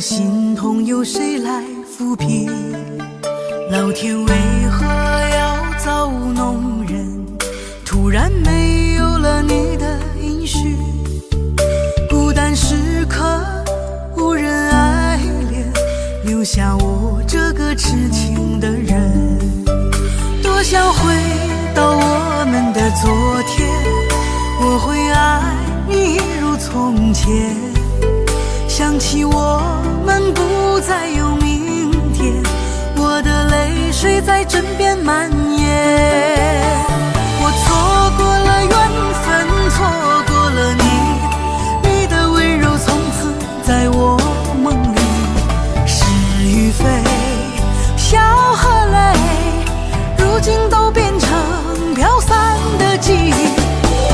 心痛由谁来抚平？老天为何要造物弄人？突然没有了你的音讯，孤单时刻无人爱怜，留下我这个痴情的人。多想回到我们的昨天，我会爱你如从前。想起我们不再有明天，我的泪水在枕边蔓延。我错过了缘分，错过了你，你的温柔从此在我梦里。是与非，笑和泪，如今都变成飘散的记忆。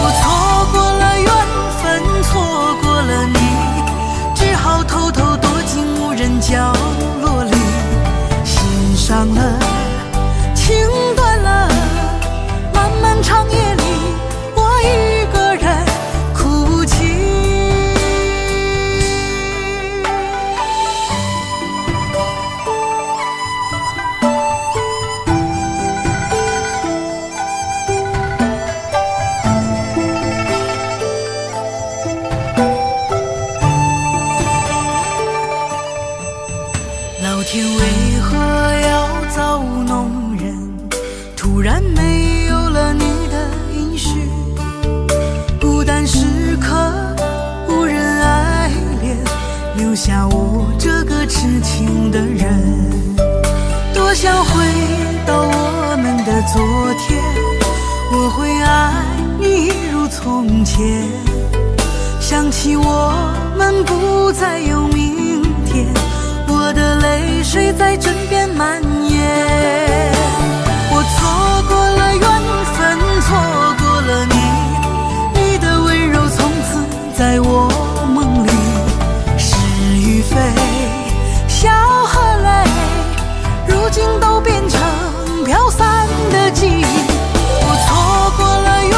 我错过了缘分，错过了你，只好偷偷躲进无人角落里。心伤了，情断了，漫漫长夜里，我一个人哭泣。老天为何要造物弄人？突然没有了你的音讯，孤单时刻无人爱怜，留下我这个痴情的人。多想回到我们的昨天，我会爱你如从前。想起我们不再有明天，我的泪水在枕边蔓延。我错过了缘分，错过了你，你的温柔从此在我梦里。是与非，笑和泪，如今都变成飘散的记忆。我错过了缘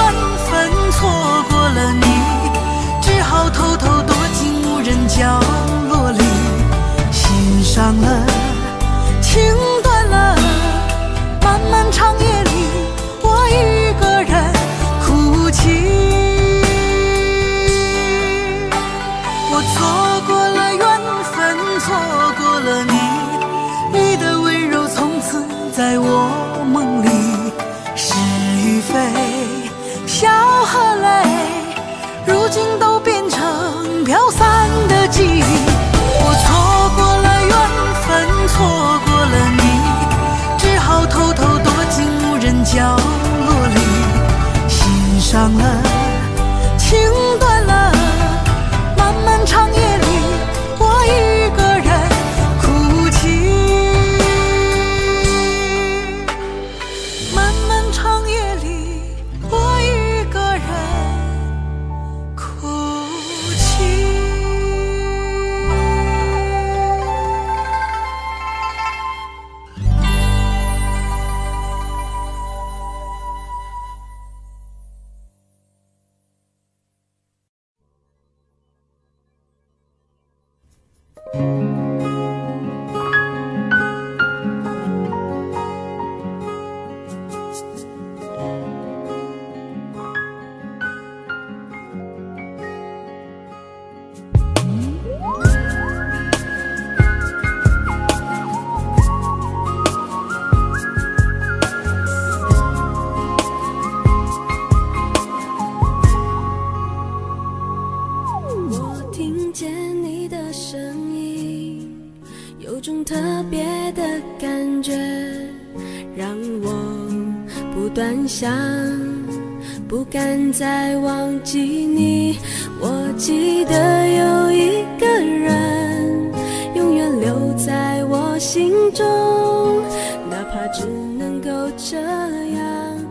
分，错过了你，只好偷偷躲进无人角落里。心伤了，情断了，漫漫长夜里，我一个人哭泣。我错过了缘分，错过了你，你的温柔从此在我梦里。是与非，笑和泪，如今都变成飘散的记忆。我错过了缘分，错过了你，只好偷偷躲进无人角落里。心伤了，情断了，漫漫长夜里，我一个人哭泣。漫漫长夜里，我一个人哭泣。我听见你的声音，有种特别的感觉，让我不断想，不敢再忘记你。我记得有一个人，永远留在我心中，哪怕只能够这样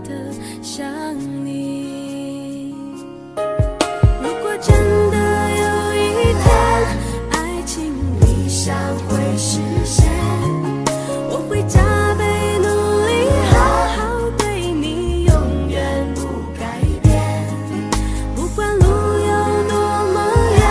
的想你。如果真的有一天，爱情理想会实现，我会加倍努力，好好对你，永远不改变。不管路有多么远，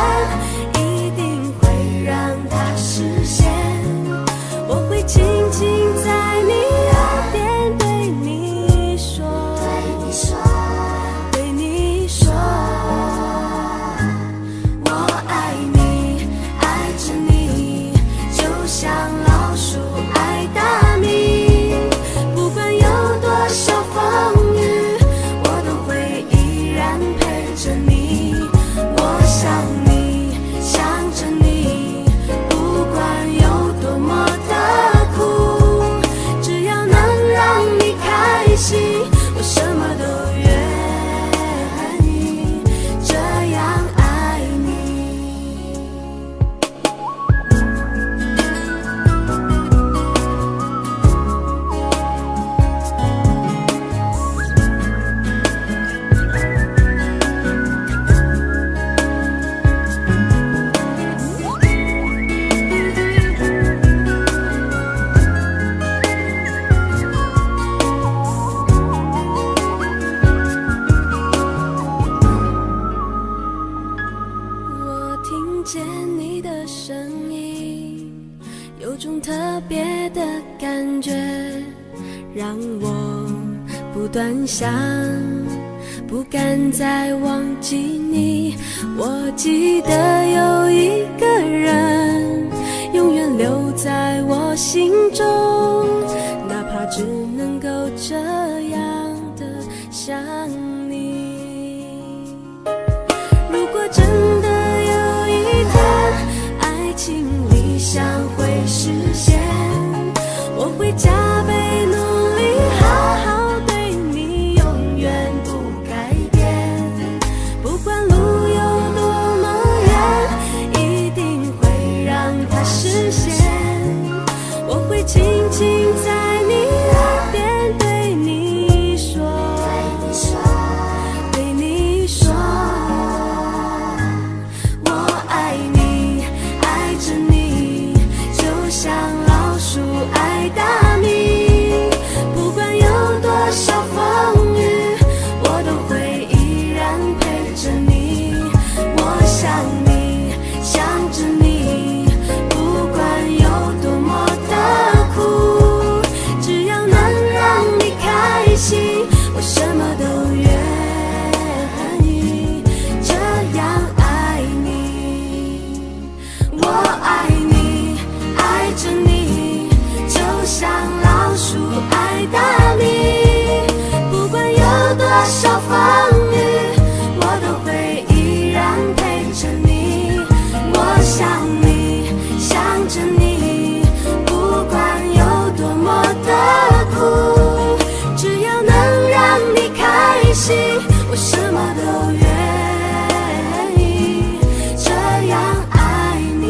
见你的身影，有种特别的感觉，让我不断想，不敢再忘记你。我记得有一个人永远留在我心中，哪怕只能够这样的想你。如果真的有一天爱情理想会实现，我会加倍努力好好对你，永远不改变。不管路有多么远，一定会让它实现。我会轻轻在你耳边对你说，对你说，我爱你，爱着你，就像老鼠爱大米。不管有多少风雨，我都会依然陪着你。我想你，想着你，不管有多么的苦，只要能让你开心，我什么都愿意这样爱你。我爱你，爱着你，就像老鼠爱大米。不管有多少风雨，我都会依然陪着你。我想你，想着你，不管有多么的苦，只要能让你开心，我什么都愿意这样爱你。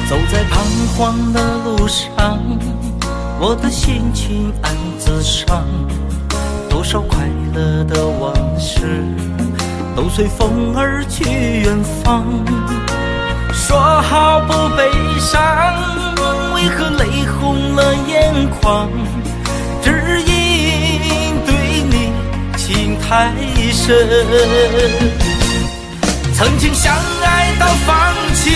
走在彷徨的路上，我的心情暗自伤。多少快乐的往事都随风而去远方。说好不悲伤，为何泪红了眼眶？只因对你情太深，曾经相爱到放弃，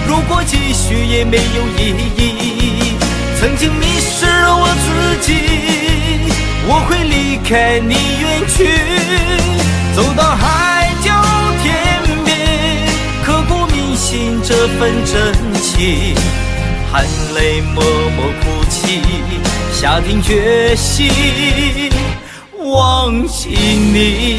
如果继续也没有意义。曾经迷失了我自己，我会离开你远去，走到海角天边，刻骨铭心这份真情，含泪默默哭泣，下定决心忘记你。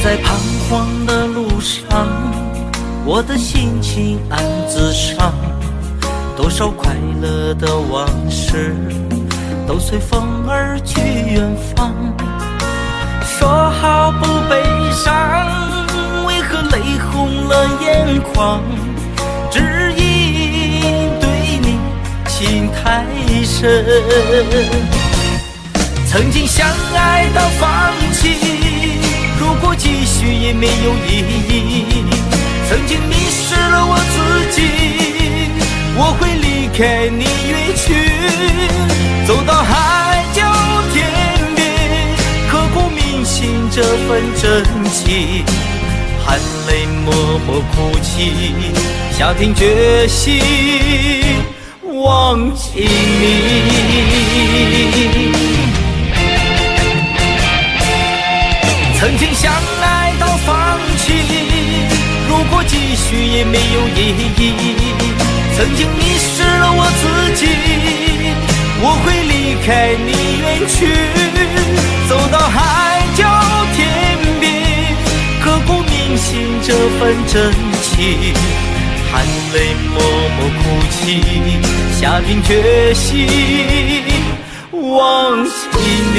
在彷徨的路上，我的心情暗自伤。多少快乐的往事都随风而去远方。说好不悲伤，为何泪红了眼眶？只因对你情太深，曾经相爱到放弃，如果继续也没有意义。曾经迷失了我自己，我会离开你远去，走到海角天边，刻骨铭心这份真情，含泪默默哭泣，下定决心忘记你。曾经相爱到放弃，如果继续也没有意义。曾经迷失了我自己，我会离开你远去，走到海角天边，刻骨铭心这份真情，含泪默默哭泣，下定决心忘记你。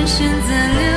选择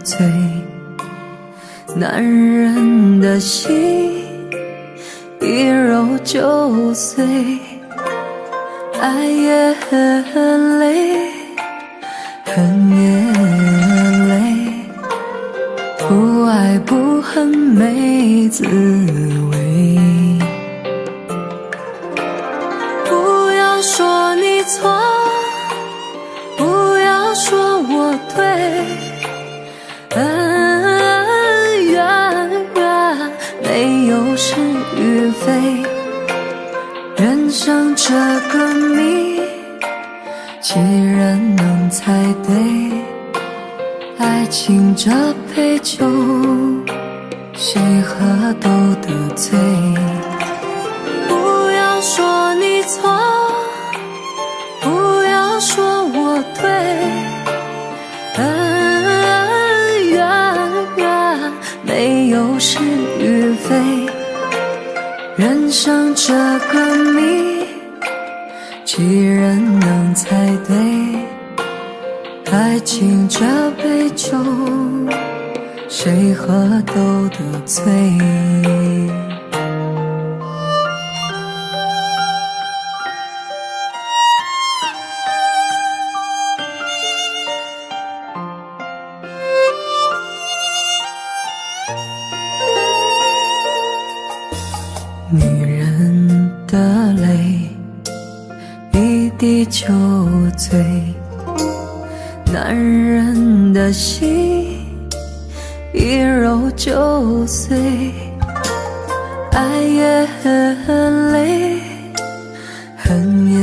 醉，男人的心一揉就碎，爱也很累，恨也累，不爱不恨没滋味。不要说你错，不要说我对，恩怨没有是与非，人生这个谜，几人能猜对？爱情这杯酒，谁喝都得醉。不要说你错，不要说我对，恩怨没有是与非，人生这个谜，几人能猜对？爱情这杯酒，谁喝都得醉。女人的泪，一滴就醉，男人的心一揉就碎，爱也很累，恨也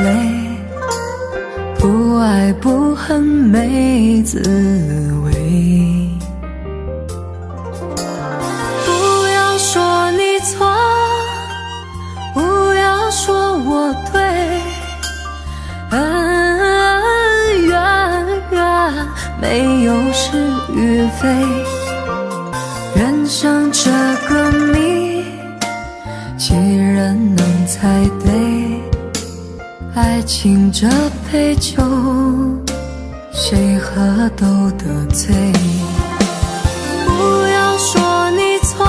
累，不爱不恨没滋味。不要说你错，不要说我对，恩怨没有是与非，人生这个谜，几人能猜对？爱情这杯酒，谁喝都得醉。不要说你错，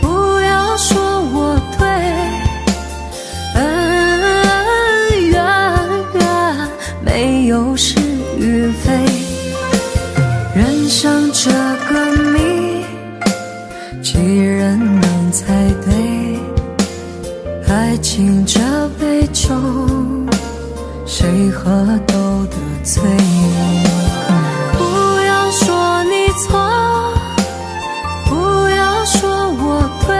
不要说我对，恩怨没有是与非，人生这个谜，几人能猜对？爱情这杯酒，谁喝都得醉。不要说你错，不要说我对，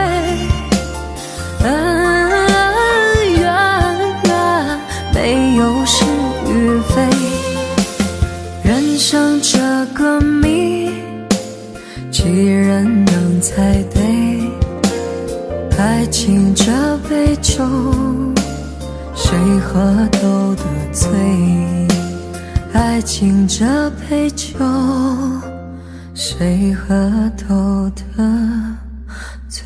恩怨没有是与非，人生这个谜，几人能猜对？爱情这杯酒，谁喝都得醉。爱情这杯酒，谁喝都得醉。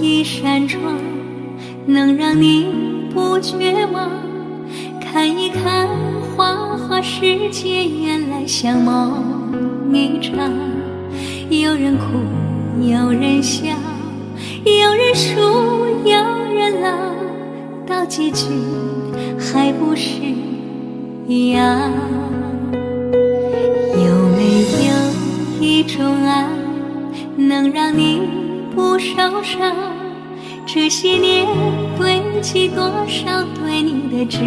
一扇窗能让你不绝望，看一看花花世界，原来像梦一场。有人哭，有人笑，有人输，有人老，到结局还不是一样。有没有一种爱能让你不受伤，这些年堆积多少对你的知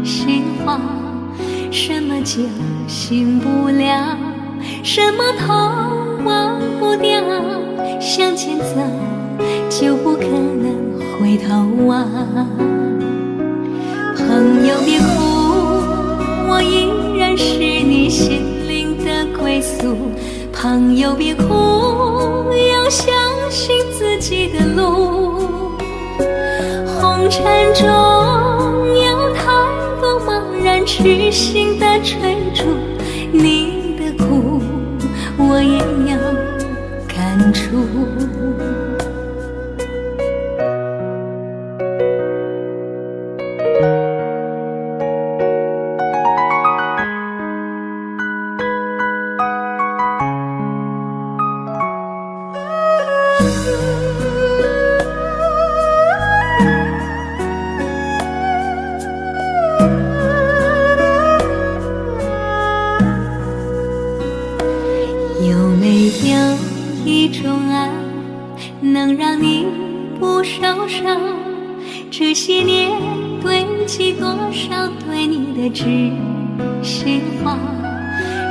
心话，什么就醒不了，什么痛忘不掉，向前走就不可能回头啊。朋友别哭，我依然是你心灵的归宿。朋友别哭，要相信自己的路。红尘中有太多茫然痴心的追逐，你的苦我也有感触。有没有一种爱能让你不受伤？这些年堆积多少对你的知心话，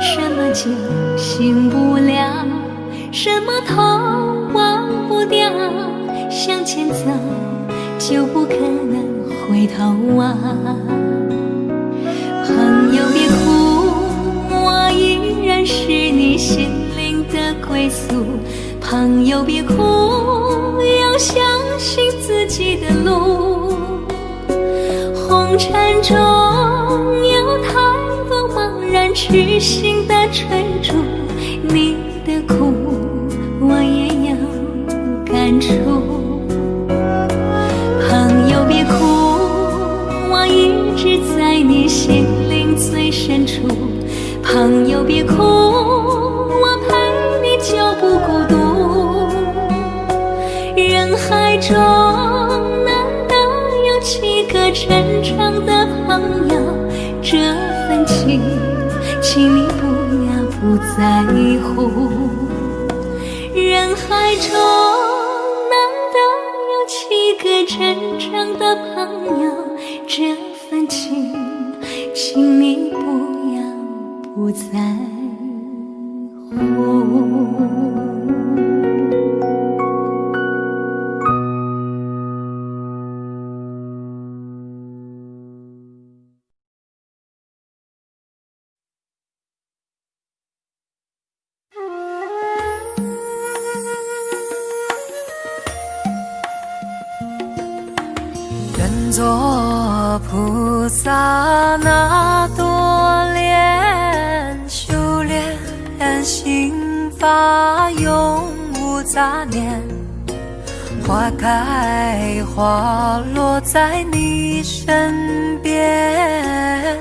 什么就醒不了，什么痛忘不掉，向前走就不可能回头啊。朋友别哭，我依然是你心灵的归宿。朋友别哭，要相信自己的路。红尘中有太多茫然痴心的追逐，你的苦我也有感触。朋友别哭，我一直在你心灵最深处。朋友别哭，我陪你就不孤独。人海中难得有几个真正的朋友，这份情请你不要不在乎。人海中难得有几个真正的朋友，这份情请你不要不在乎。愿做菩萨那多莲，修炼心法永无杂念。花开花落在你身边，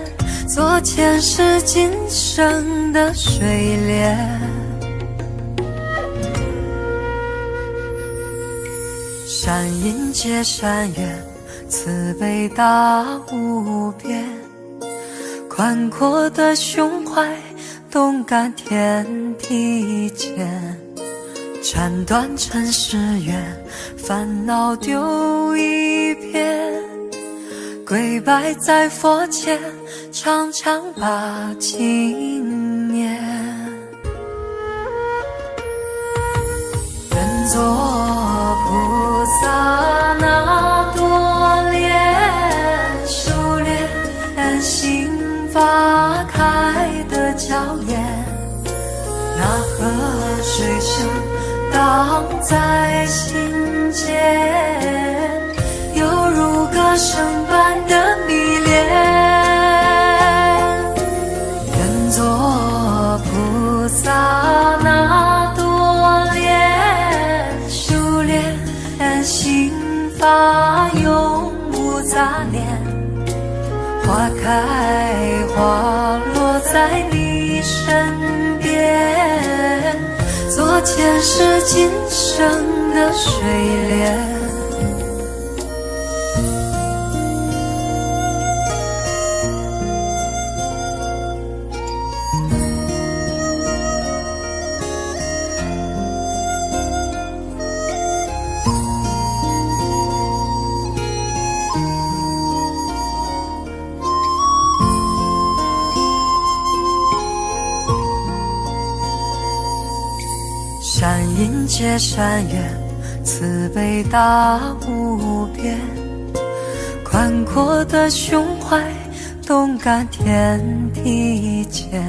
做前世今生的水莲。善因结善缘，慈悲大无边，宽阔的胸怀，动感天地间。斩断尘世缘，烦恼丢一片，跪拜在佛前，常常把经念。愿做菩萨那多莲，修炼心法开的娇艳。那河水声荡在心间，犹如歌声般的迷恋。愿做菩萨那多莲，修炼心法永无杂念。花开花落在你身边，做前世今生的水莲。山阴接山远，慈悲大无边，宽阔的胸怀，动感天地间，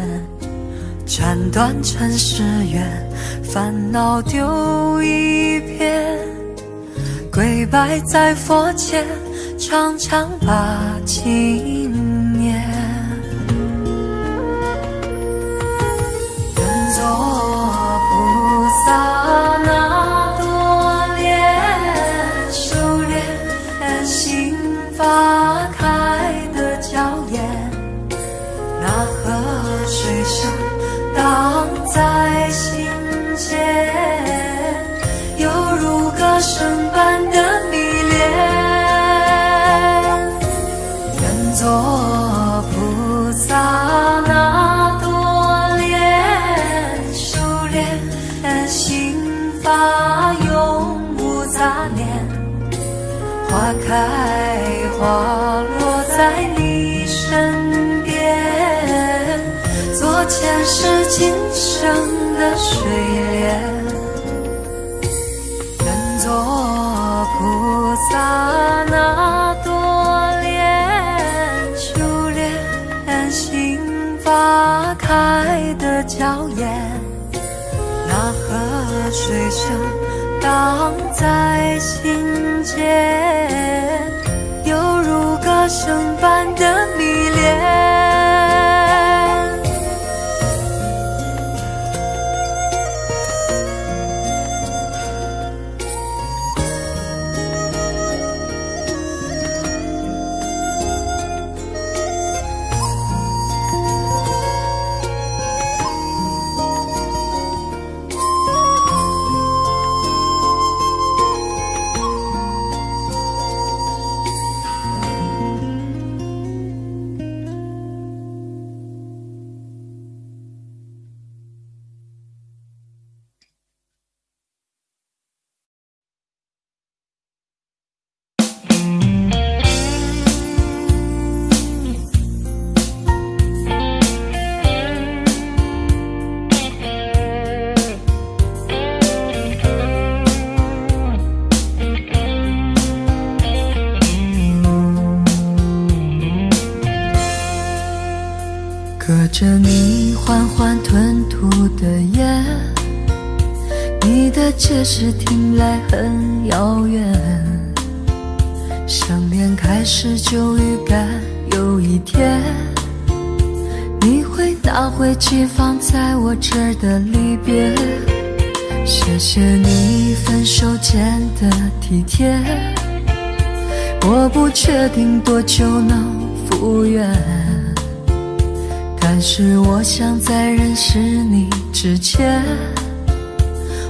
斩断尘世缘，烦恼丢一边，跪拜在佛前，常常把经念。愿做菩萨那多莲，修炼心法开的娇艳，那河水声荡在心间，犹如歌声般的迷恋。愿做菩萨那多莲，修炼心法永无杂念，花开花落在你身边，做前世今生的水莲。愿做菩萨那多莲，修炼心法开的娇艳，那河水声荡在心间，犹如歌声般的迷恋。隔着你缓缓吞吐的烟，你的解释听来很遥远，想念开始就预感有一天，你会拿回寄放在我这儿的离别。谢谢你分手前的体贴，我不确定多久能复原，但是我想在认识你之前，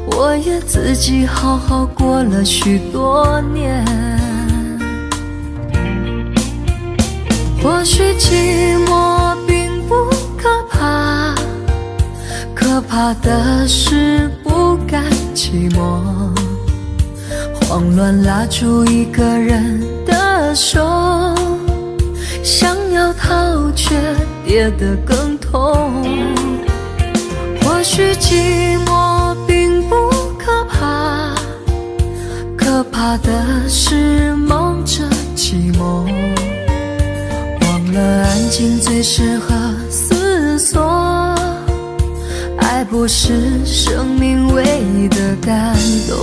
我也自己好好过了许多年。或许寂寞并不可怕，可怕的是不甘寂寞，慌乱拉住一个人的手，想要逃却跌得更痛。或许寂寞并不可怕，可怕的是忙着寂寞，忘了安静最适合思索，爱不是生命唯一的感动。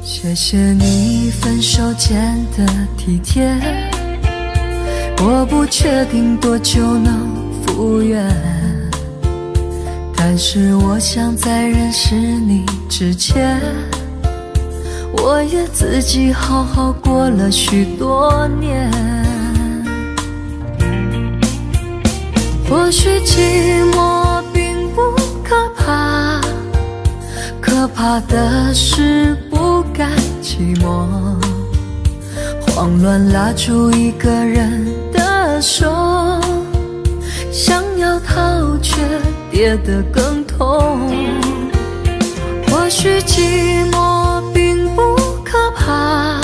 谢谢你分手前的体贴，我不确定多久能复原，但是我想在认识你之前，我也自己好好过了许多年。或许寂寞并不可怕，可怕的是不甘寂寞，慌乱拉住一个人的手，想要逃却跌得更痛。或许寂寞并不可怕，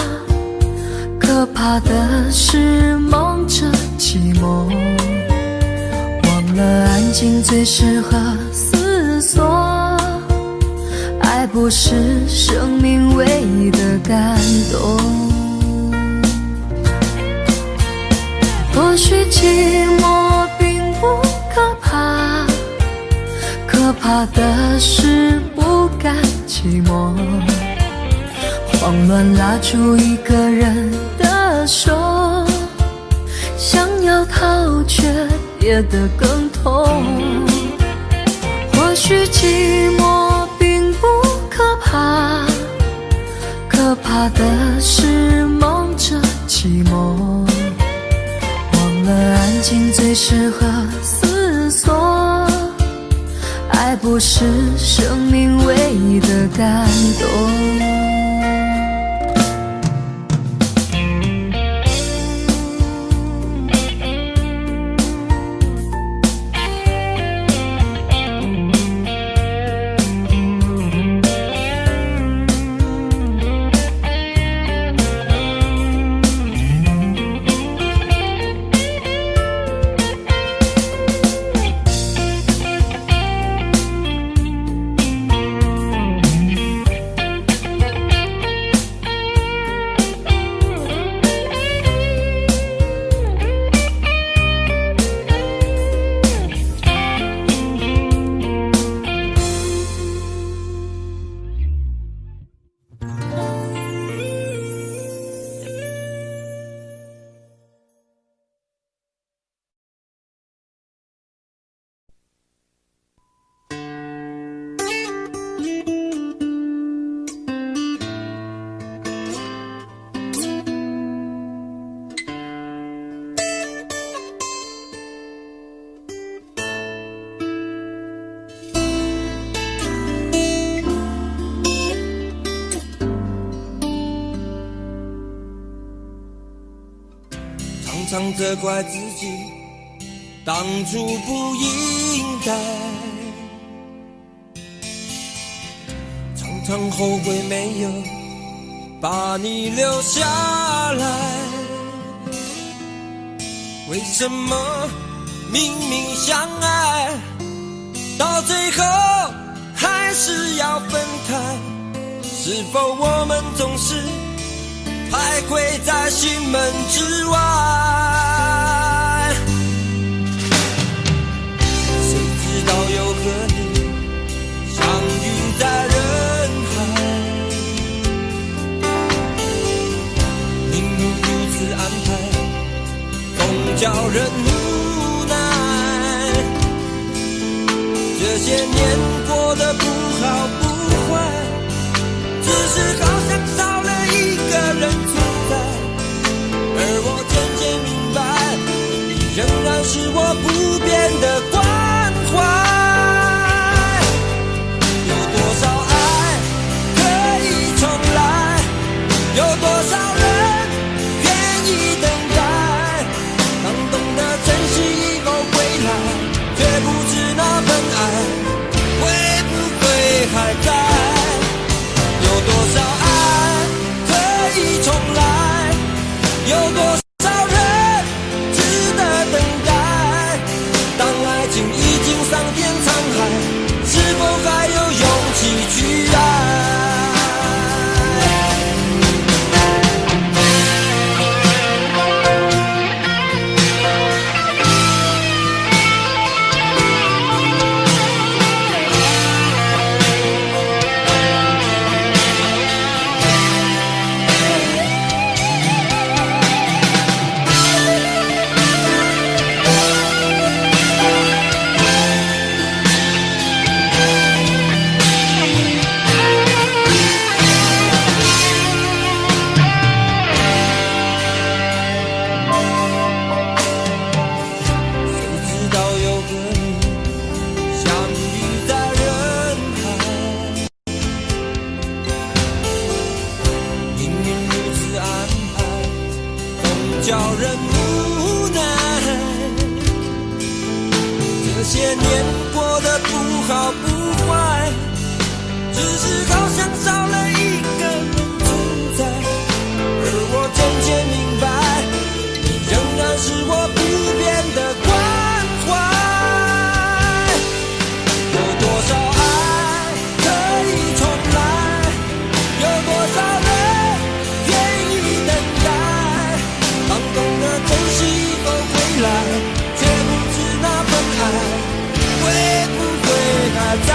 可怕的是忙着寂寞，忘了安静最适合思索，爱不是生命唯一的感动。或许寂寞并不可怕，可怕的是不甘寂寞，慌乱拉住一个人的手，想要逃却跌得更痛。或许寂寞并不可怕，可怕的是忙着寂寞，忘了安静最适合思索，爱不是生命唯一的感动。常常责怪自己当初不应该，常常后悔没有把你留下来。为什么明明相爱，到最后还是要分开？是否我们总是徘徊在心门之外？谁知道又和你相遇在人海，命运如此安排，总叫人无奈。这些年过得不好不坏，只是好像少了一个人存在，而我渐渐明白，你仍然是我不变的关怀。有多少爱可以重来，有多少人愿意等待，当懂得珍惜以后归来，却不知那份爱会不会还在。有多少爱叫人无奈。这些年过得不好不坏，只是好像少了一个人存在。而我渐渐明白，你仍然是我不变的关怀。有多少爱可以重来？有多少人愿意等待？当懂得珍惜以后回来，却不知那份爱会不会还在？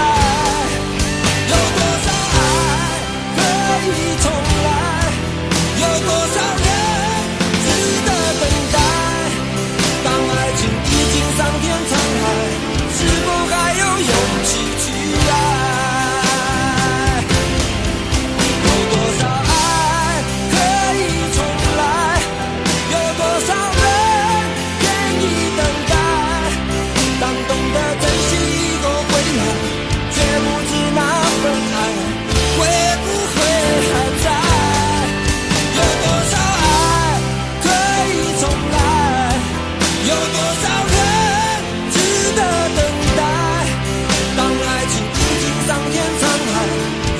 有多少爱可以重来？有多少人值得等待？当爱情已经桑田沧海，是否还有勇气去爱？有多少爱可以重来？有多少人愿意等待？当懂得珍惜以后回来，却不知那份爱会不会还在？有多少爱可以重来？有多少人值得等待？当爱情已经桑田沧海，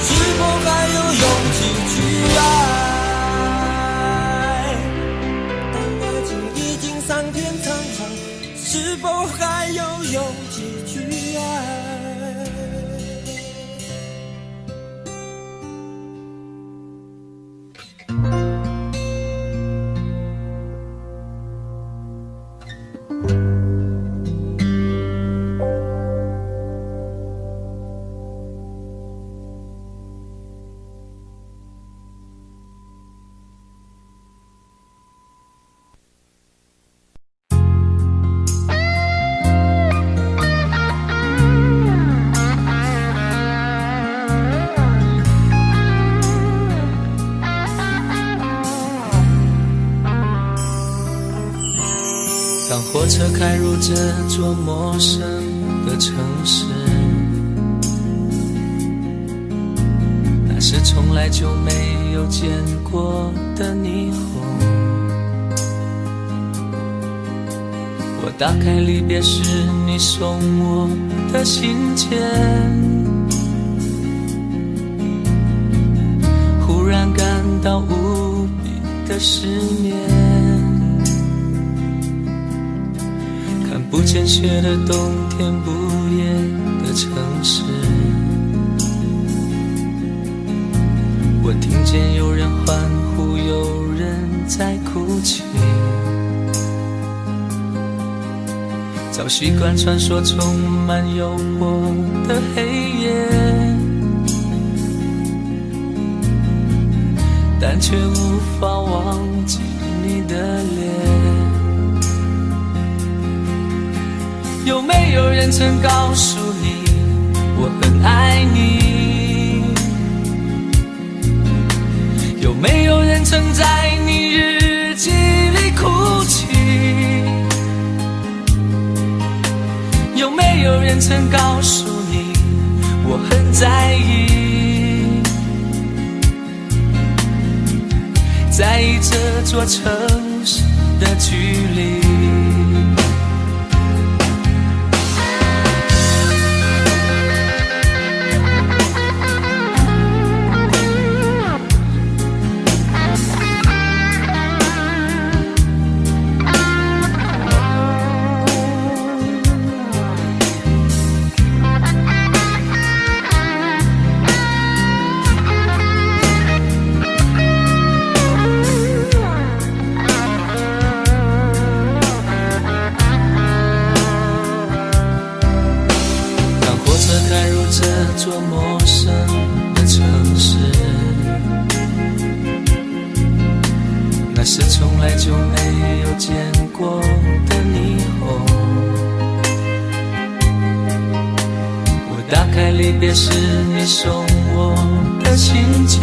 是否还有勇气去爱？当爱情已经桑田沧海，是否还有勇气去爱？当火车开入这座陌生的城市，那是从来就没有见过的霓虹。我打开离别时你送我的信件，忽然感到无比的失眠。看不见雪的冬天，不夜的城市，我听见有人欢呼，有人在哭泣。早习惯传说充满诱惑的黑夜，但却无法忘记你的脸。有没有人曾告诉你我很爱你？有没有人曾在你日记里哭泣？有没有人曾告诉你我很在意？在意这座城市的距离。这座陌生的城市，那是从来就没有见过的霓虹。我打开离别时你送我的信件，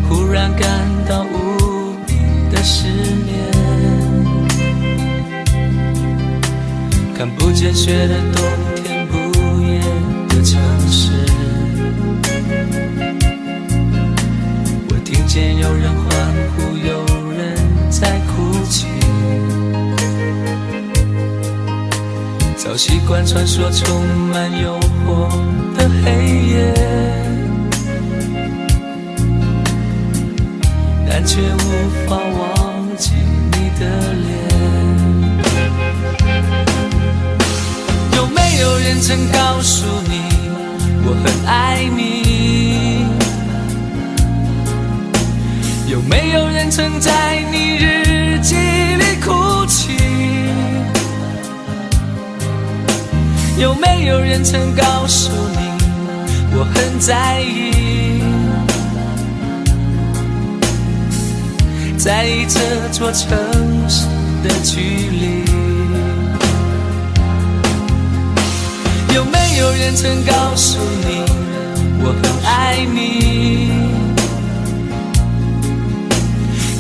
忽然感到无比的失眠。看不见雪的冬天，不夜的城市，我听见习惯穿梭充满诱惑的黑夜，但却无法忘记你的脸。有没有人曾告诉你我很爱你？有没有人曾在你日记里哭泣？有没有人曾告诉你我很在意？在意这座城市的距离。有没有人曾告诉你我很爱你？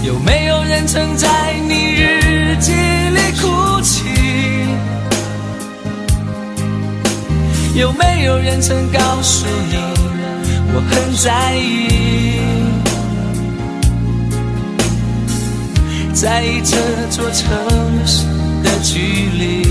有没有人曾在你日记里哭泣？有没有人曾告诉你我很在意？在意这座城市的距离。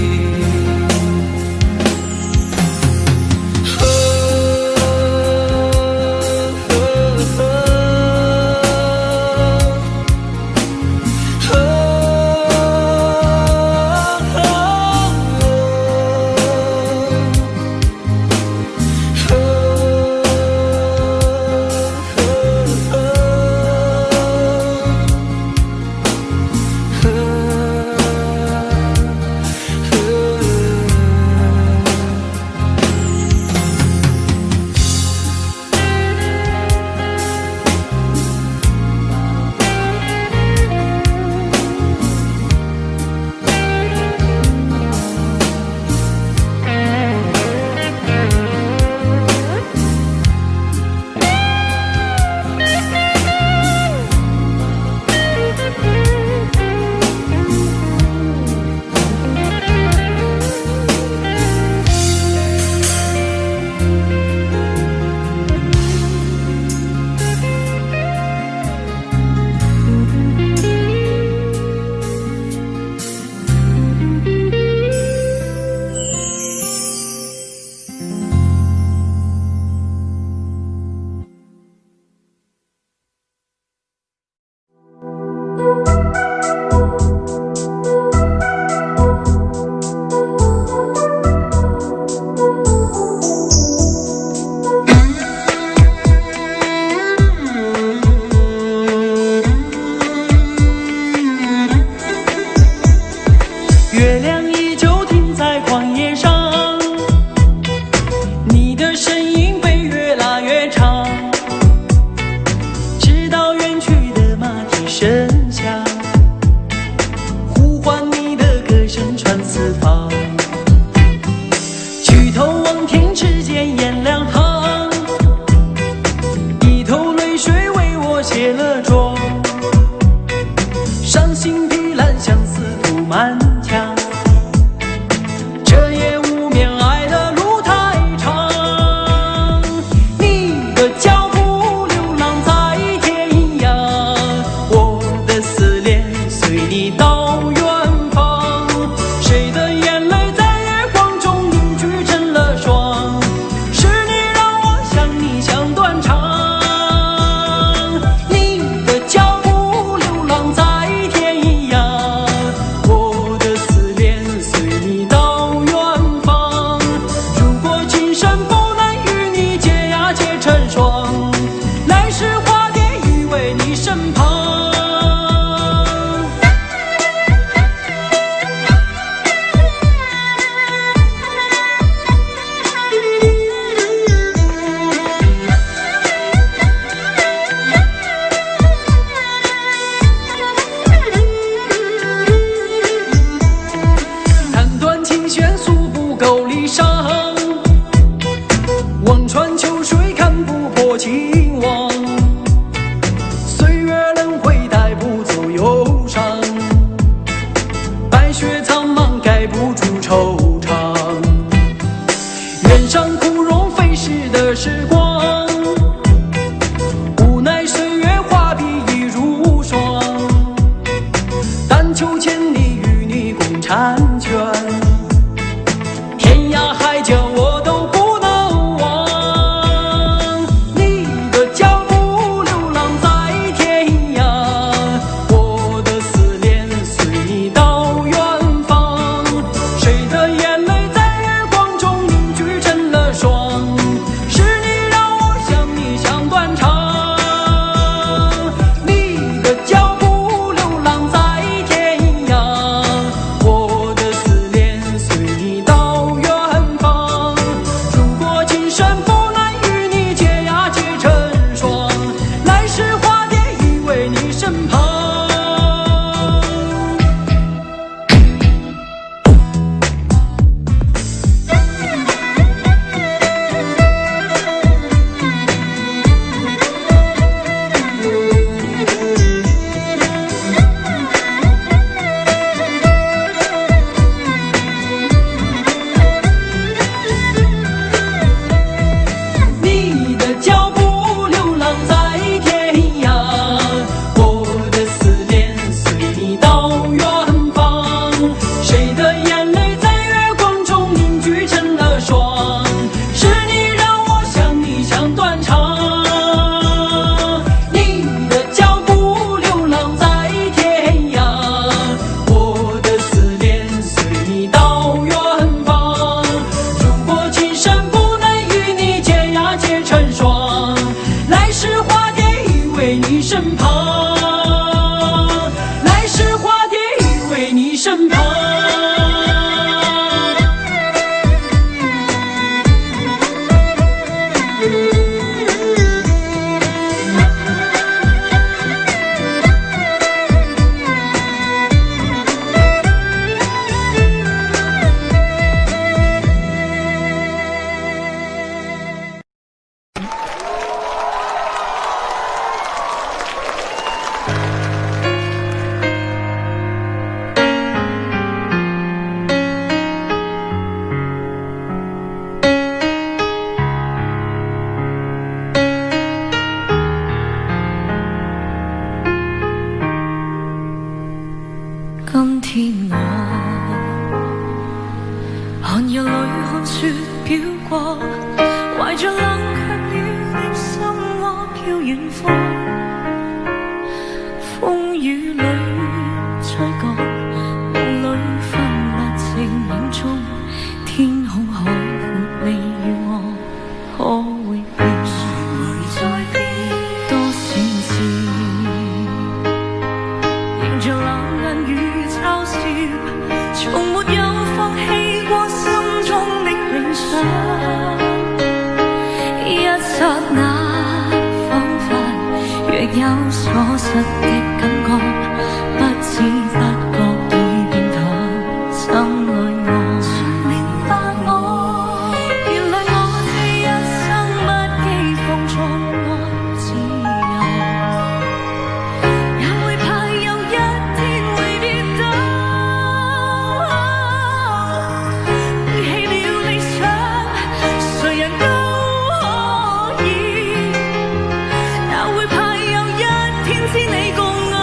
为你身旁，来世化蝶依偎你身旁。今天我寒夜里看雪飘過，懷着冷卻了的心窩飄遠方，風雨裏吹過，夢裏分不清影蹤，天空海闊，你與我可會變？誰會在變？多少次迎着冷眼與嘲笑，從沒有放棄過心中的理想。一剎那，彷彿若有所失的感覺，不知不覺已變淡心裏我。誰明白我？原來我這一生不羈放縱愛自由，也會怕有一天會跌倒。背棄了理想，誰人都可以，也會怕有一天知你共我。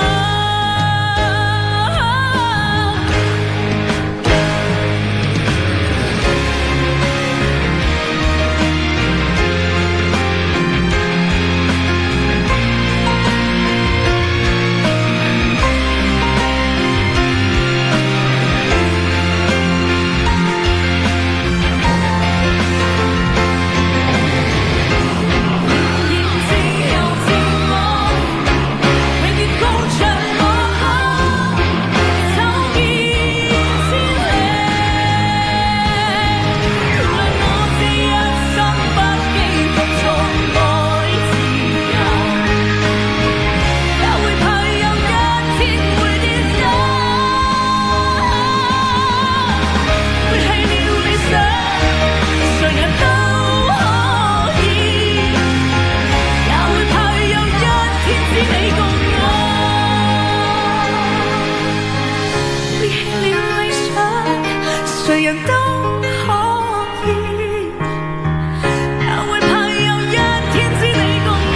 誰人都可以，也會怕有一天知你共我。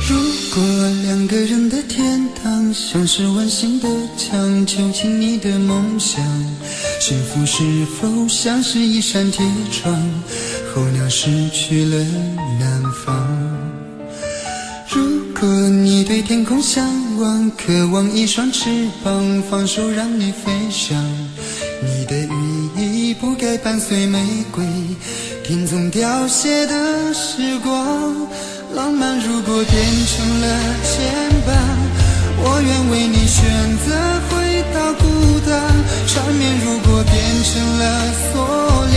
如果两个人的天堂像是温馨的墙，囚禁你的梦想，幸福是否像是一扇铁窗，候鸟失去了南方。如果你对天空向往，渴望一双翅膀，放手让你飞翔，你的羽翼不该伴随玫瑰，听从凋谢的时光。浪漫如果变成了牵绊，我愿为你选择回到孤单。缠绵如果变成了锁链，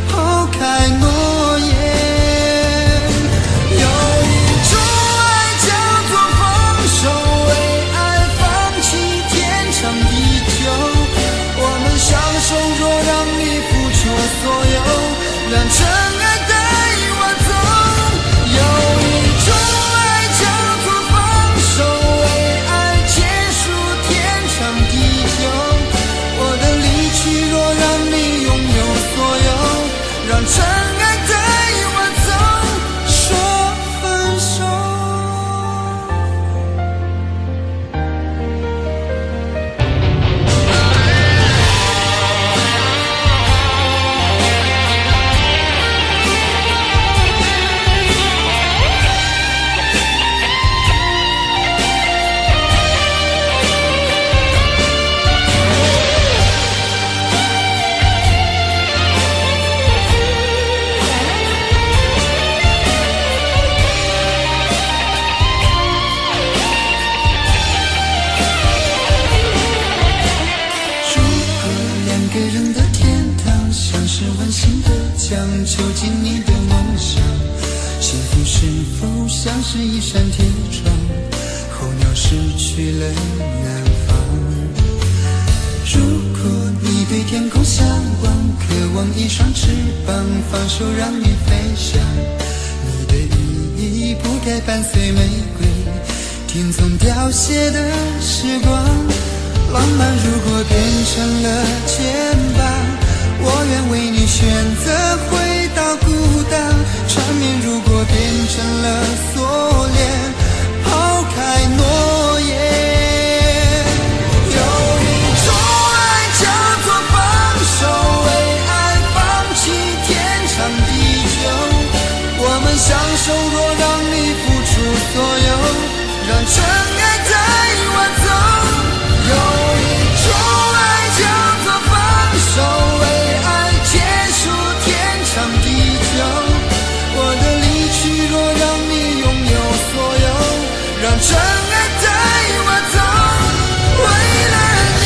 抛开诺言。有一种爱叫做放手，为爱放弃天长地久。我们相守，若让你付出所有，让尘埃带我走。有一种爱叫做放手，为爱结束天长地久。我的离去若让你拥有所有，让尘埃带我是一扇铁窗，候鸟失去了南方。如果你对天空向往，渴望一双翅膀，放手让你飞翔，你的羽翼不该伴随玫瑰，听从凋谢的时光。浪漫如果变成了肩膀，我愿为你选择回到孤岛。缠绵如果变成了锁链，抛开诺言。有一种爱叫做放手，为爱放弃天长地久。我们相守，若让你付出所有，让真爱带我走。有一种爱叫做放手，为爱结束天长地久。我的离去若让你拥有所有，让真爱带我走。为了你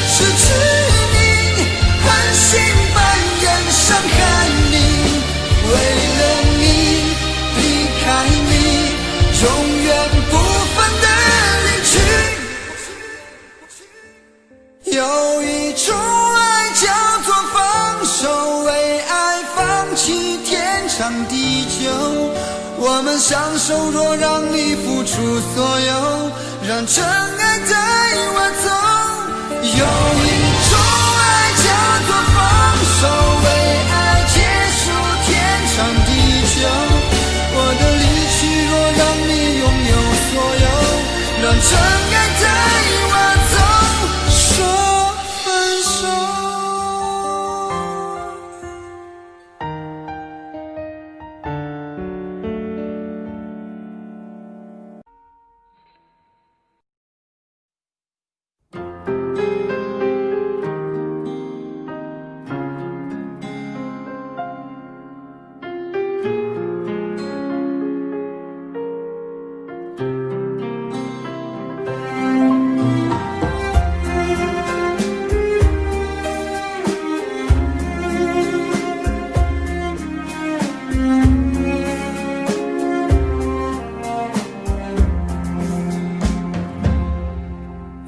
失去你，狠心扮演伤害你，为了你离开你，永远不分的离去。有一种爱叫做放手，为爱放弃天长地久。我们相守，若让你付出所有，让真爱带我走。有一种爱叫做放手，为爱结束天长地久。我的离去若让你拥有所有，让真爱带我走。说分手。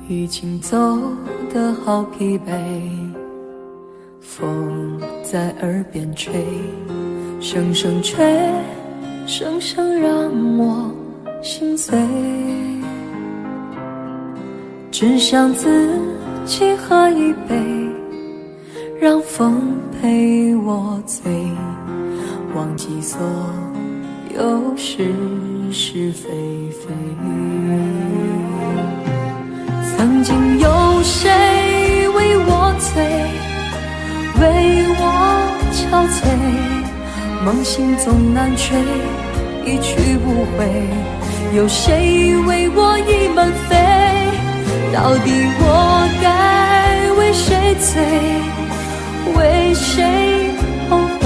已经走得好疲惫，风在耳边吹，声声吹，声声让我心碎。只想自己喝一杯，让风陪我醉，忘记所有是是非非。曾经有谁为我醉，为我憔悴，梦醒总难睡，一去不回。有谁为我已满飞？到底我该为谁醉，为谁后悔？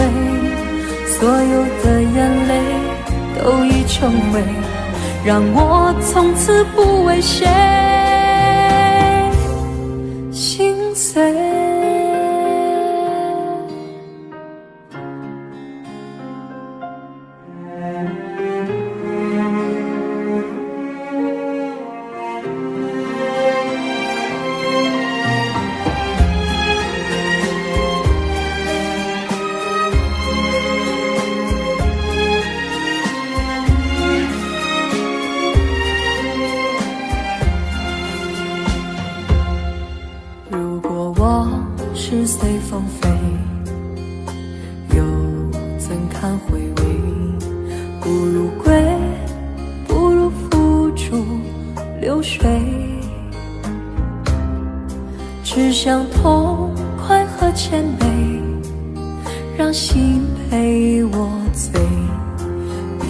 所有的眼泪都已成灰，让我从此不为谁心碎。是随风飞，又怎堪回味？不如归，不如付诸流水。只想痛快和谦卑，让心陪我醉。别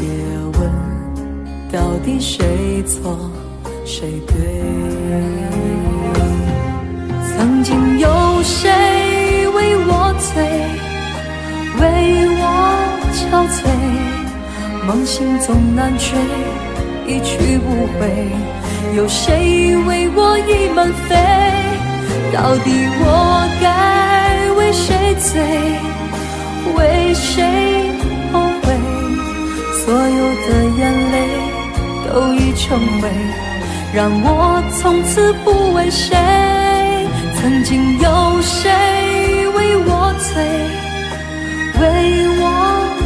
问到底谁错谁对。曾经有谁为我醉，为我憔悴，梦醒总难睡，一去不回。有谁为我已满飞？到底我该为谁醉，为谁后悔？所有的眼泪都已成灰，让我从此不问谁。曾经有谁为我醉，为我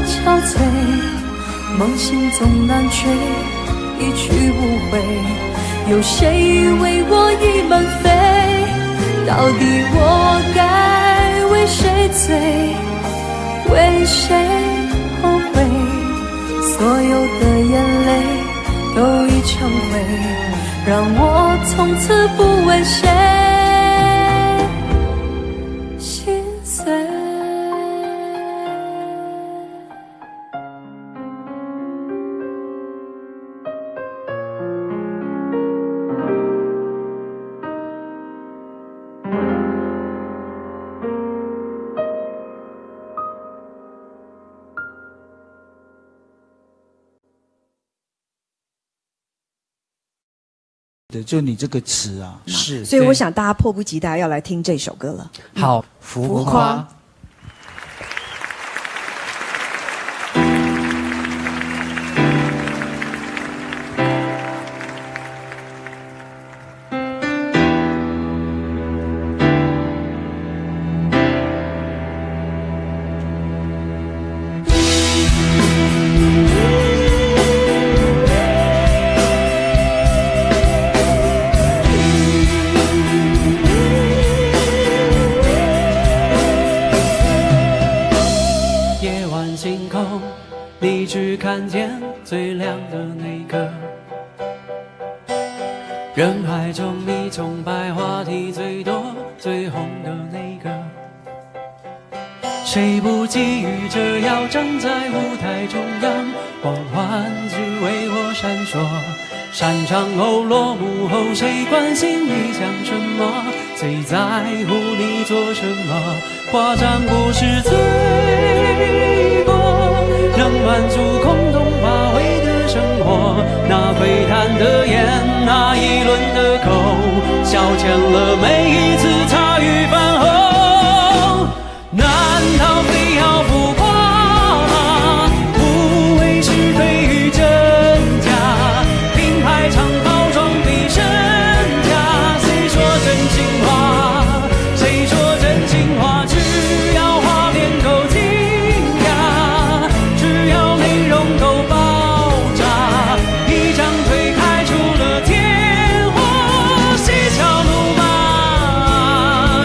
憔悴，梦醒总难追，一去不回。有谁为我已满飞？到底我该为谁醉，为谁后悔？所有的眼泪都已成灰，让我从此不问谁心碎。就你这个词啊，是，所以我想大家迫不及待要来听这首歌了。好，浮夸。你只看见最亮的那个，人海中你崇拜话题最多最红的那个，谁不觊觎着要站在舞台中央，光环只为我闪烁，散场后落幕后谁关心你讲什么，最在乎你做什么，夸张不是罪过，能满足空洞乏味的生活，那窥探的眼，那一轮的口，消遣了每一次茶余饭后，难道非要浮夸吗？不为是非与真假，品牌常包装比身价，谁说真心话？谁说真心话？只要画面够惊讶，只要内容够爆炸，一张嘴开出了天火，嬉笑怒骂，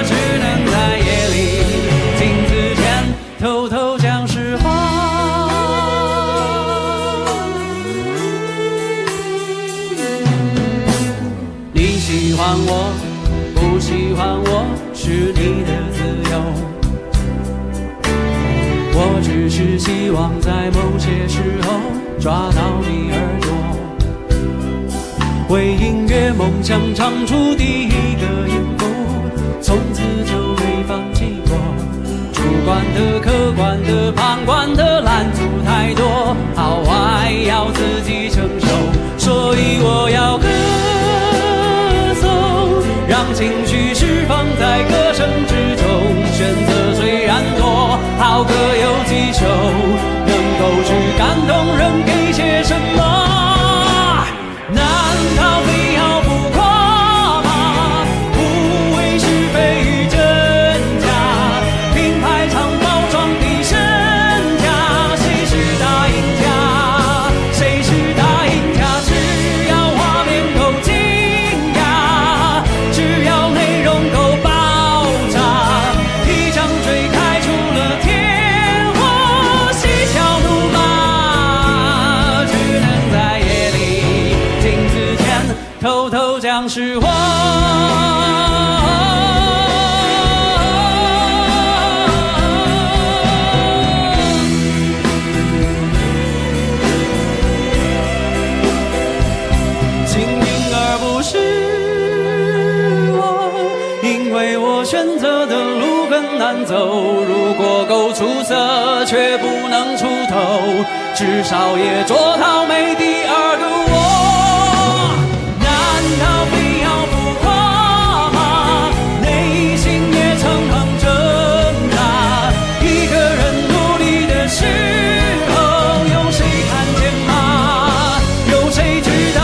只能在夜里镜子前偷偷讲实话。你喜欢我，不喜欢我，是你的自由。我只是希望在某些时候抓到你耳朵，为音乐梦想唱出第一个音符，从此就没放弃过。主观的、客观的、旁观的拦阻太多，好坏要自己承受，所以我要歌颂，让情绪释放在歌声之中。选择虽然多，好歌有几首，能够去感动人，给些什么？难道非要浮夸吗？不为是非与真假，品牌常包装比身价，谁是大赢家？谁是大赢家？只要画面够惊讶，只要内容够爆炸，一张嘴开出了天火，嬉笑怒骂，只能在夜里镜子前偷偷讲实话。幸运而不是我，因为我选择的路很难走，如果够出色却不能出头，至少也做到没第二个我。难道非要浮夸吗？内心也诚惶挣扎，一个人努力的时候，有谁看见吗？有谁知道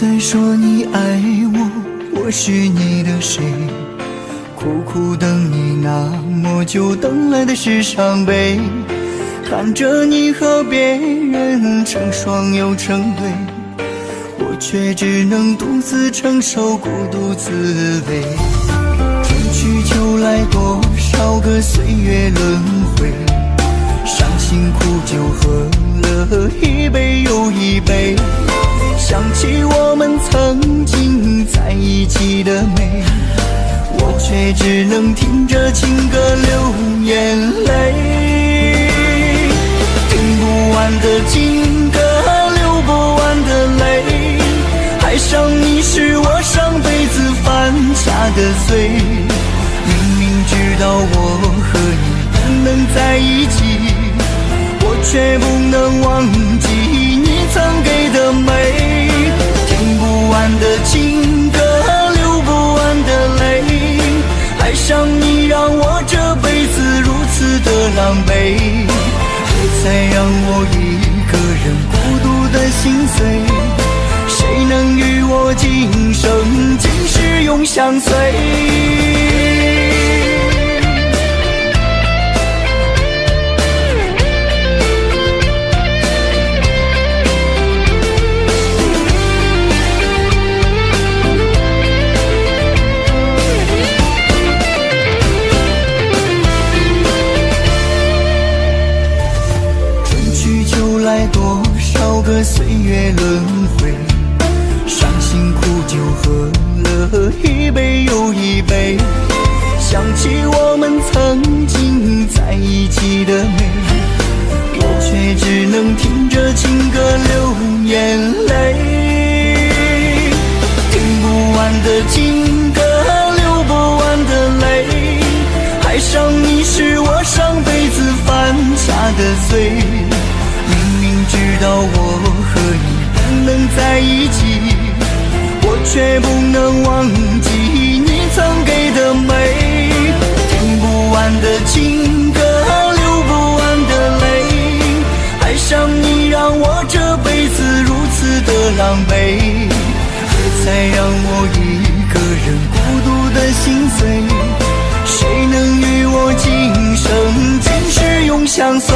再说你爱我，我是你的谁？苦苦等你那么久，等来的是伤悲。看着你和别人成双又成对，我却只能独自承受孤独滋味。春去秋来，多少个岁月轮回，伤心苦酒喝了一杯又一杯，想起我们曾经在一起的美，我却只能听着情歌流眼泪。听不完的情歌，流不完的泪，爱上你是我上辈子犯下的罪。明明知道我和你不能在一起，我却不能忘记你曾给的美。听不完的情歌，流不完的泪，爱上你让我这辈子如此的狼狈，别再让我一个人孤独的心碎。谁能与我今生今世永相随？多少个岁月轮回，伤心苦酒喝了一杯又一杯，想起我们曾经在一起的美，我却只能听着情歌流眼泪。听不完的情歌，流不完的泪，爱上你是我上辈子犯下的罪。知道我和你不能在一起，我却不能忘记你曾给的美。听不完的情歌，流不完的泪，爱上你让我这辈子如此的狼狈，别再让我一个人孤独的心碎。谁能与我今生今世永相随？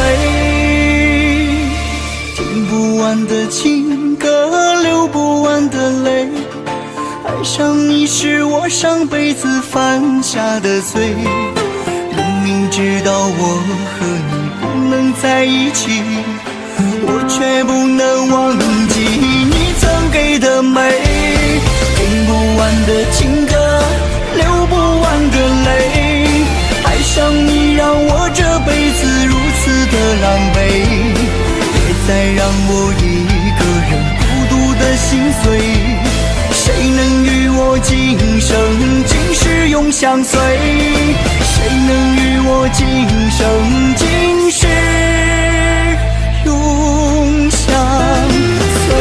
听不完的情歌，流不完的泪，爱上你是我上辈子犯下的罪。明明知道我和你不能在一起，我却不能忘记你曾给的美。听不完的情歌，流不完的泪，爱上你让我这辈子如此的狼狈，再让我一个人孤独的心碎。谁能与我今生今世永相随？谁能与我今生今世永相随？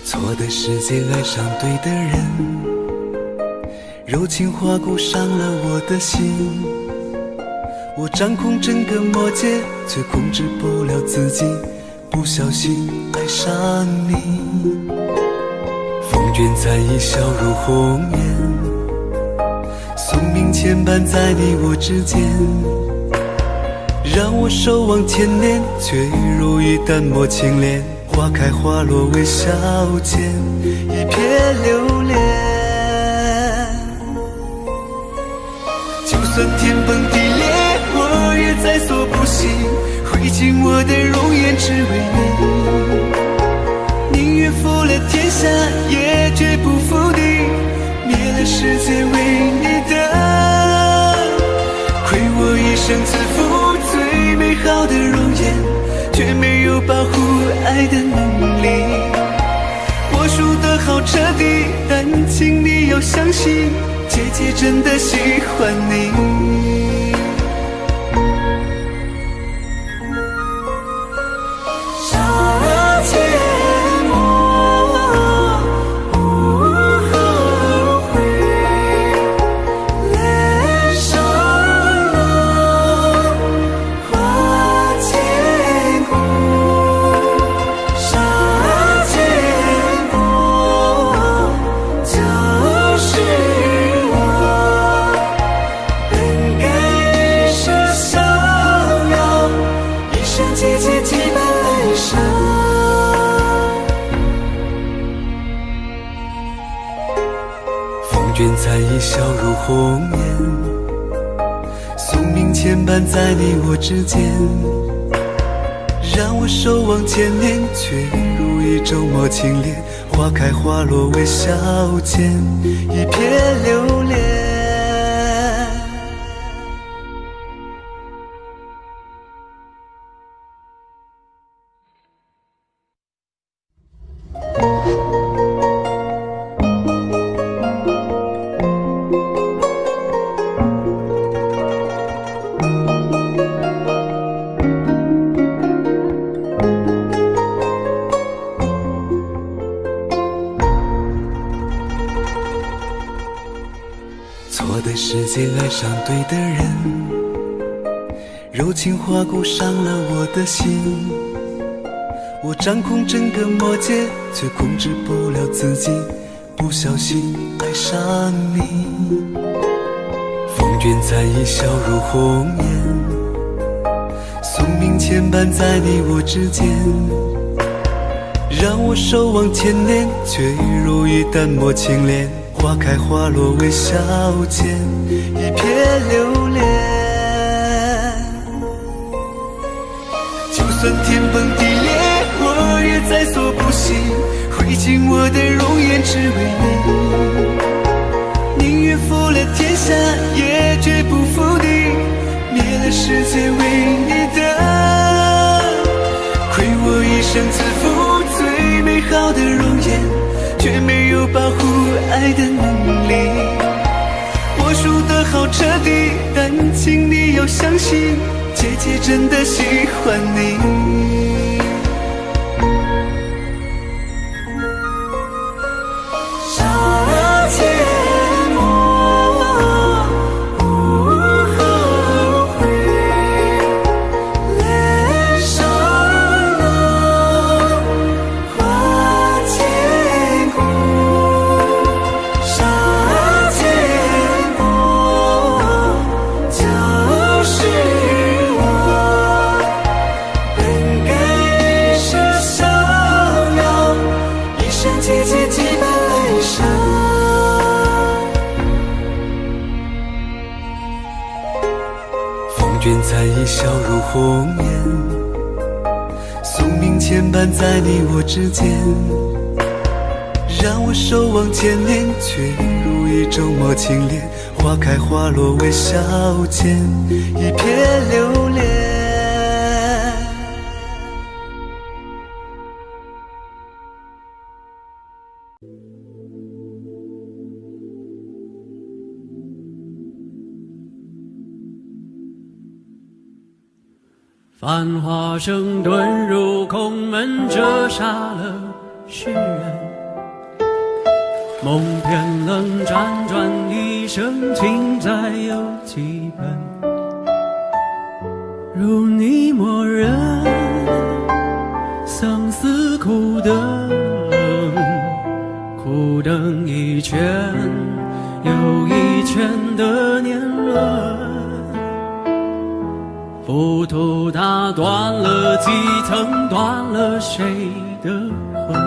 错的时间爱上对的人，柔情划过伤了我的心。我掌控整个魔界，却控制不了自己，不小心爱上你。风卷残影笑如红颜，宿命牵绊在你我之间，让我守望千年，却如一淡漠清莲。花开花落微笑间，一瞥流连。就算天崩地裂，我也在所不惜，挥尽我的容颜，只为你。保护爱的能力。我输得好彻底，但请你要相信，姐姐真的喜欢你。才已笑如红颜，宿命牵绊在你我之间，让我守望千年，却如一周末清冽，花开花落微笑间，一瞥流连。错的时间爱上对的人，柔情划过伤了我的心。我掌控整个魔界，却控制不了自己，不小心爱上你。风卷残影笑如红颜，宿命牵绊在你我之间，让我守望千年，却如一淡漠清莲，花开花落微笑间，一瞥流连。就算天崩地裂，我也在所不惜，挥尽我的容颜只为你，宁愿负了天下，也绝不负你，灭了世界为你的，亏我一生自负最美好的容颜，却没有保护爱的能力。我输得好彻底，但请你要相信，姐姐真的喜欢你。卷残影笑如红颜，宿命牵绊在你我之间，让我守望千年，却如一周末清冽，花开花落微笑间，一瞥流连。繁华声遁入空门，折煞了世人。梦偏冷，辗转一生，情债有几本？如你默认，相思苦等，苦等一圈又一圈的年轮。浮屠打断了几层，断了谁的魂？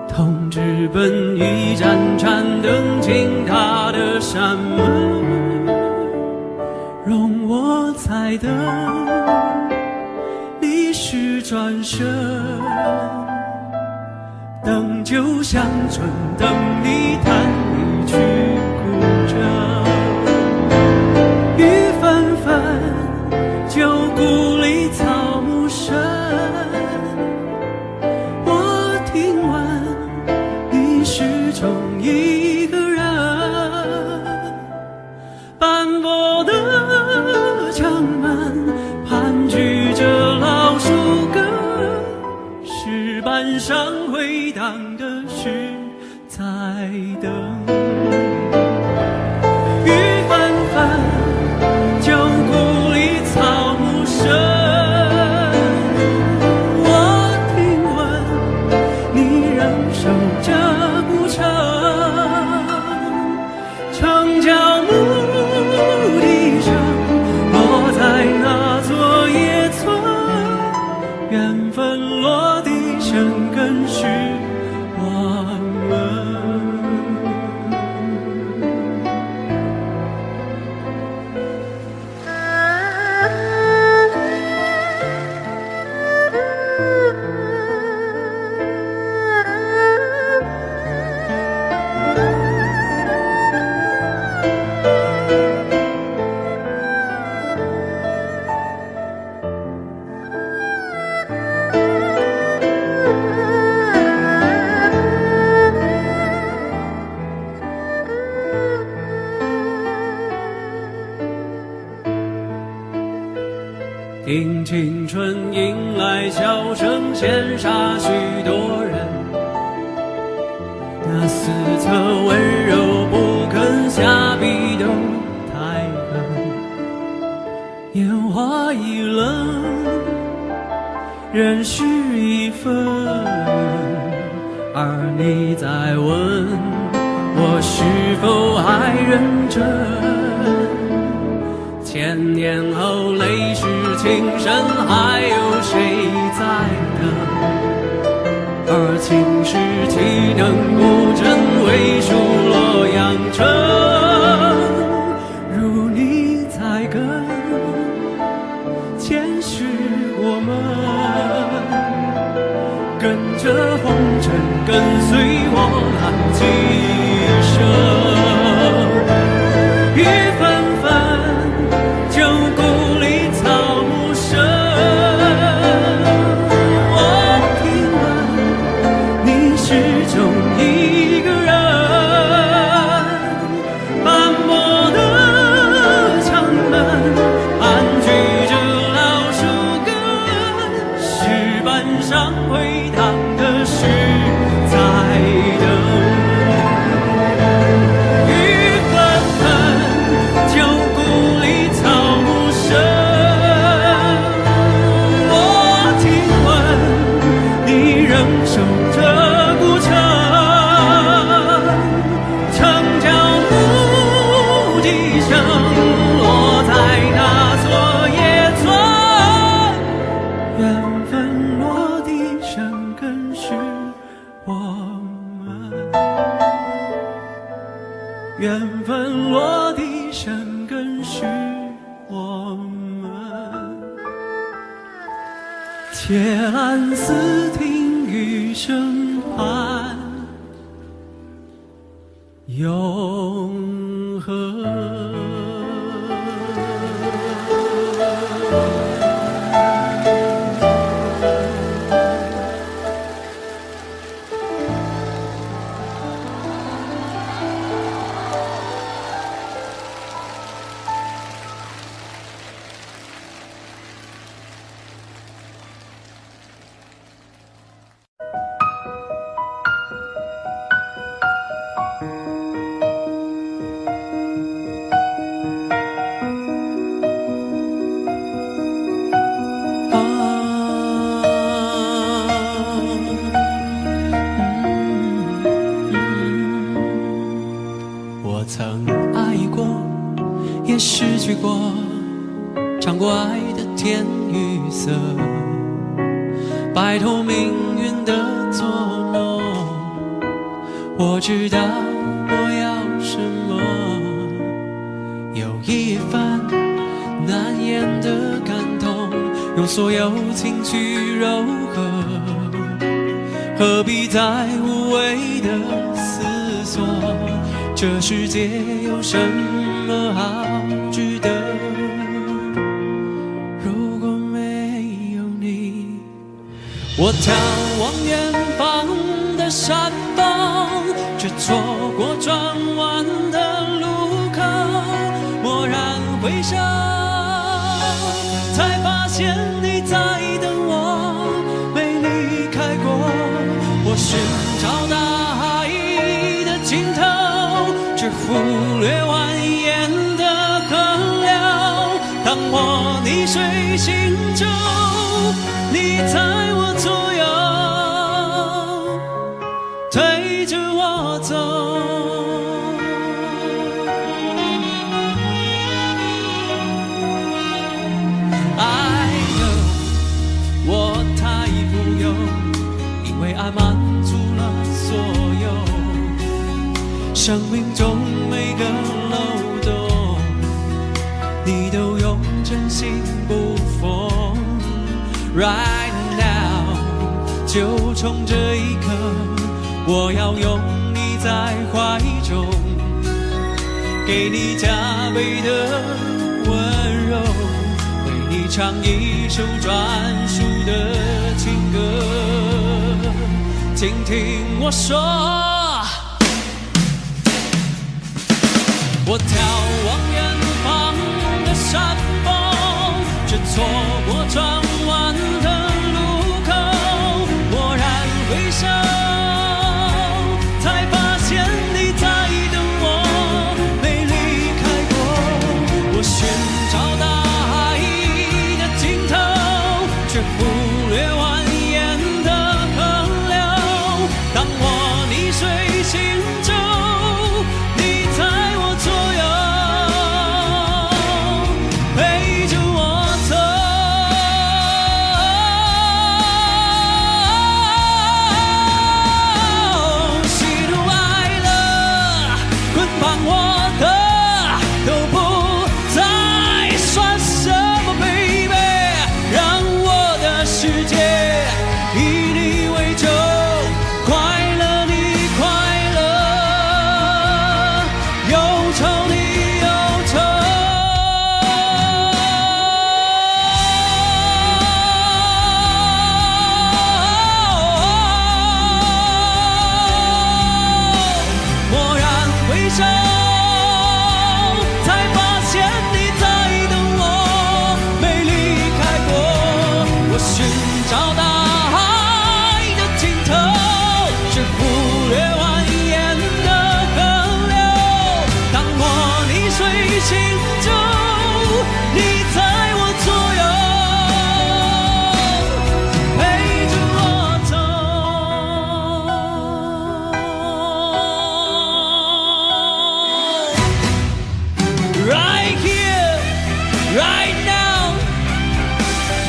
痛直奔一盏盏灯进他的山门，容我再等，历史转身，等酒香醇，等你弹一曲古筝。雨纷纷，旧故里草木深，上回荡的是在等。雨纷纷，旧故里草木深。我听闻你仍守着古城，城郊牧笛声落在那座野村，缘分落地生根是我们。听青春迎来笑声，羡煞许多人。那四侧温柔不肯下笔都太狠，烟花易冷，人事已分。而你在问我是否还认真？千年后泪湿情深，还有谁在等？而情是岂能孤枕为数洛阳城？如你在跟，前世我们跟着红尘，跟随我浪几生。雨纷纷，旧故里草木深。我听闻你始终一个人，斑驳的墙门盘踞着老树根，石板上回荡的是在等。缘分落地生根是我们，且安思听雨声盼永恒。我曾爱过，也失去过，尝过爱的甜与涩，摆脱命运的捉弄。我知道我要什么，有一份难言的感动，用所有情绪柔和，何必再无谓的思索？这世界有什么好值得？如果没有你，我眺望远方的山峰，却错过转弯的路口。蓦然回首，才发现你在等我，没离开过。随行走，你在我左右，推着我走。I know 我太富有，因为爱满足了所有，生命中每个漏洞，你都用真心不缝。Right now 就冲这一刻，我要拥你在怀中，给你加倍的温柔，为你唱一首专属的情歌。请听我说，我眺望远方的山峰，却错过转弯的路口。蓦然回首，才发现你在等我，没离开过。我寻找大海的尽头，却忽略蜿蜒的河流。当我逆水行走，你在我左右，陪着我走。喜怒哀乐捆绑我的，都不再算什么 baby， 让我的世界以你为主，快乐你快乐，忧愁你忧愁。蓦然回首，才发现你在等我，没离开过。我寻找大海的尽头，却忽略蜿蜒的河流。当我逆水行走，你在我左右，陪着我走。Right here, right now，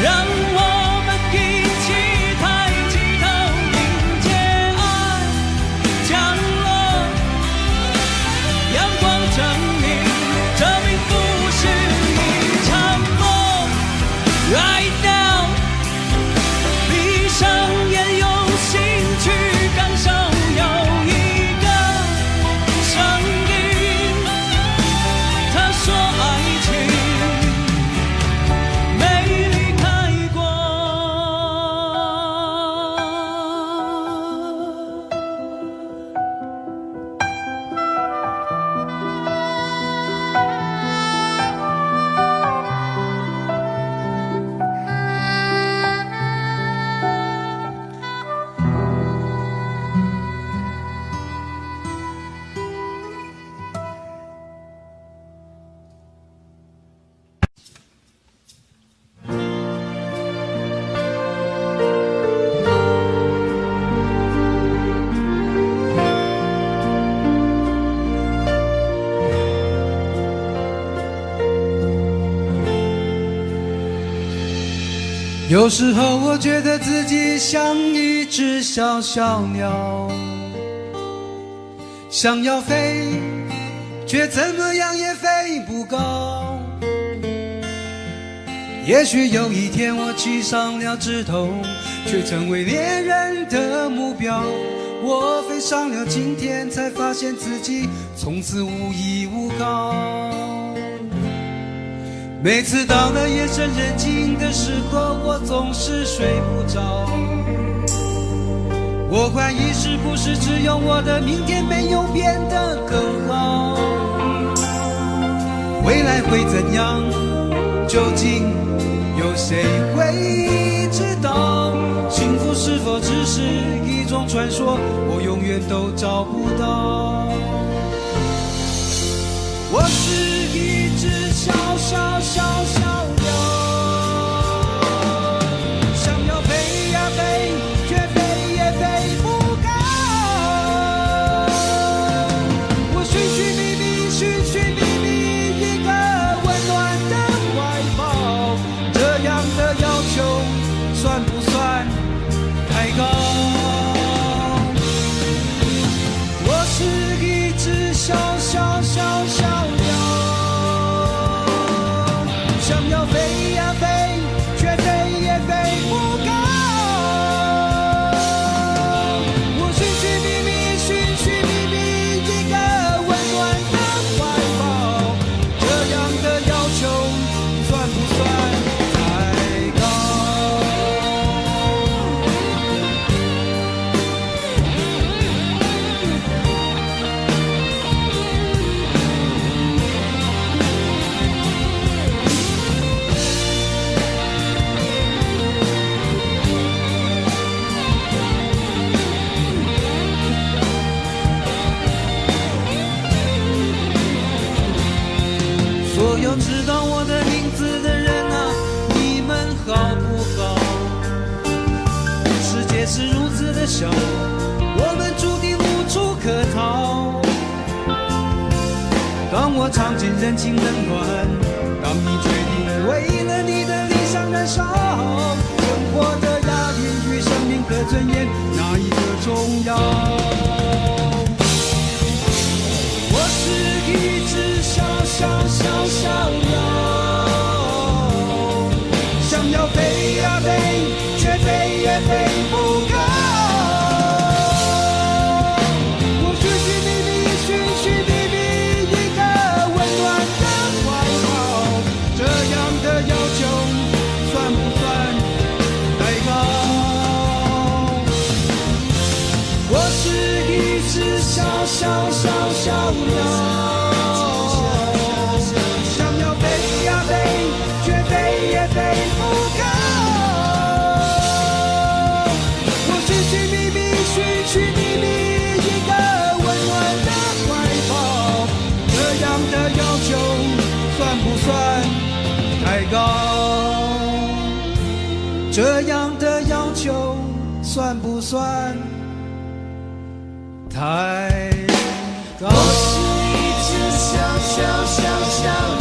让我们一起抬起头，迎接爱降落。阳光证明，这并不是一场梦。Right now， 闭上眼，用心去感受，有一个声音，他说爱情没离开过。有时候我觉得自己像一只小小鸟，想要飞，却怎么样也飞不高。也许有一天我栖上了枝头，却成为猎人的目标。我飞上了青天，才发现自己从此无依无靠。每次到了夜深人静的时候，我总是睡不着。我怀疑是不是只有我的明天没有变得更好？未来会怎样？究竟有谁会知道？幸福是否只是一种传说？我永远都找不到。我是一只小小小小鸟，小小小小鸟，想要飞呀飞，却飞也飞不高。我寻寻觅觅，寻寻觅觅一个温暖的怀抱，这样的要求算不算太高？所有知道我的名字的人啊，你们好不好？世界是如此的小，我们注定无处可逃。当我尝尽人情冷暖，当你决定为了你的理想燃烧，生活的压力与生命的尊严，哪一个重要？我是一只小小小小鸟，想要飞呀飞，却飞也飞不高。我寻寻觅觅，寻寻觅觅一个温暖的怀抱，这样的要求算不算太高？我是一只小小小小鸟。这样的要求算不算太高？我是一只小小小小鸟。